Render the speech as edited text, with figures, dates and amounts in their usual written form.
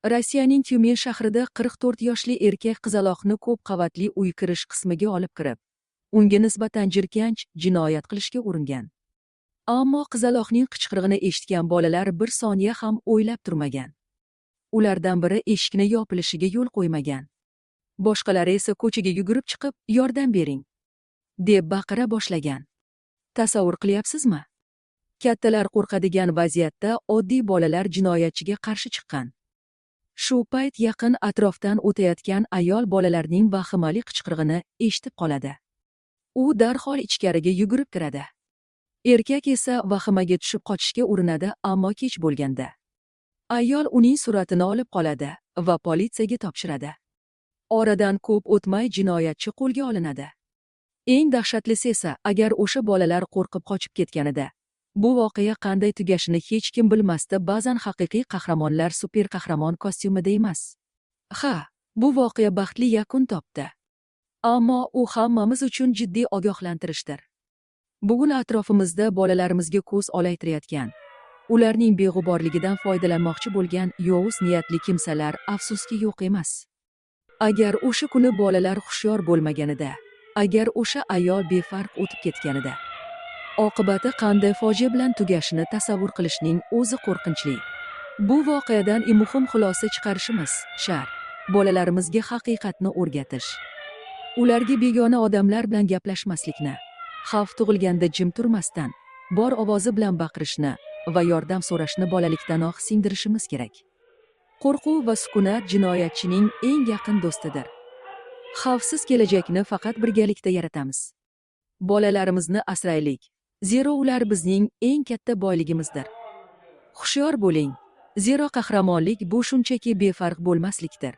Rossiyaning Tyumen shahrida 44 yoshli erkak qizaloqni ko'p qavatli uy kirish qismiga olib kirib, unga nisbatan jirkanch jinoyat qilishga uringan. Ammo qizaloqning qichqirig'ini eshitgan bolalar bir soniya ham o'ylab turmagan. Ulardan biri eshikni yopilishiga yo'l qo'ymagan. Boshqalari esa ko'chaga yugurib chiqib, "Yordam bering!" deb baqira boshlagan. Tasavvur qilyapsizmi? Kattalar qo'rqadigan vaziyatda oddiy bolalar jinoyatchiga qarshi chiqqan. Shu payt yaqin atrofdan o'tayotgan ayol bolalarning vahimali qichqirig'ini eshitib qoladi. U darhol ichkariga yugurib kiradi. Erkak esa vahimaga tushib qochishga urinadi, ammo kech bo'lganda ayol uning suratini olib qoladi va politsiyaga topshiradi. Oradan ko'p o'tmay jinoyatchi qo'lga olinadi. Eng dahshatlisi esa, agar o'sha bolalar qo'rqib qochib ketganida, bu voqea qanday tugashini hech kim bilmasdi. Ba'zan haqiqiy qahramonlar super qahramon kostyumida emas. Ha, bu voqea baxtli yakun topdi. Ammo u hammamiz uchun jiddiy ogohlantirishdir. Bugun atrofimizda bolalarimizga ko'z olaytirayotgan, ularning beg'uborligidan foydalanmoqchi bo'lgan yovuz niyatli kimsalar afsuski yo'q emas. Agar o'sha kuni bolalar hushyor bo'lmaganida, agar o'sha ayol befarq o'tib ketganida, oqibati qanday fojia bilan tugashini tasavvur qilishning o'zi qo'rqinchli. Bu voqeadan muhim xulosa chiqarishimiz shart. Bolalarimizga haqiqatni o'rgatish, ularga begona odamlar bilan gaplashmaslikni, xavf tug'ilganda jim turmasdan, bor ovozi bilan baqirishni va yordam so'rashni bolalikdanoq singdirishimiz kerak. Qo'rquv va sukunat jinoyatchining eng yaqin do'stidir. Xavfsiz kelajakni faqat birgalikda yaratamiz. Bolalarimizni asraylik, zero ular bizning eng katta boyligimizdir. Hushyor bo'ling, zero qahramonlik bu shunchaki befarq bo'lmaslikdir.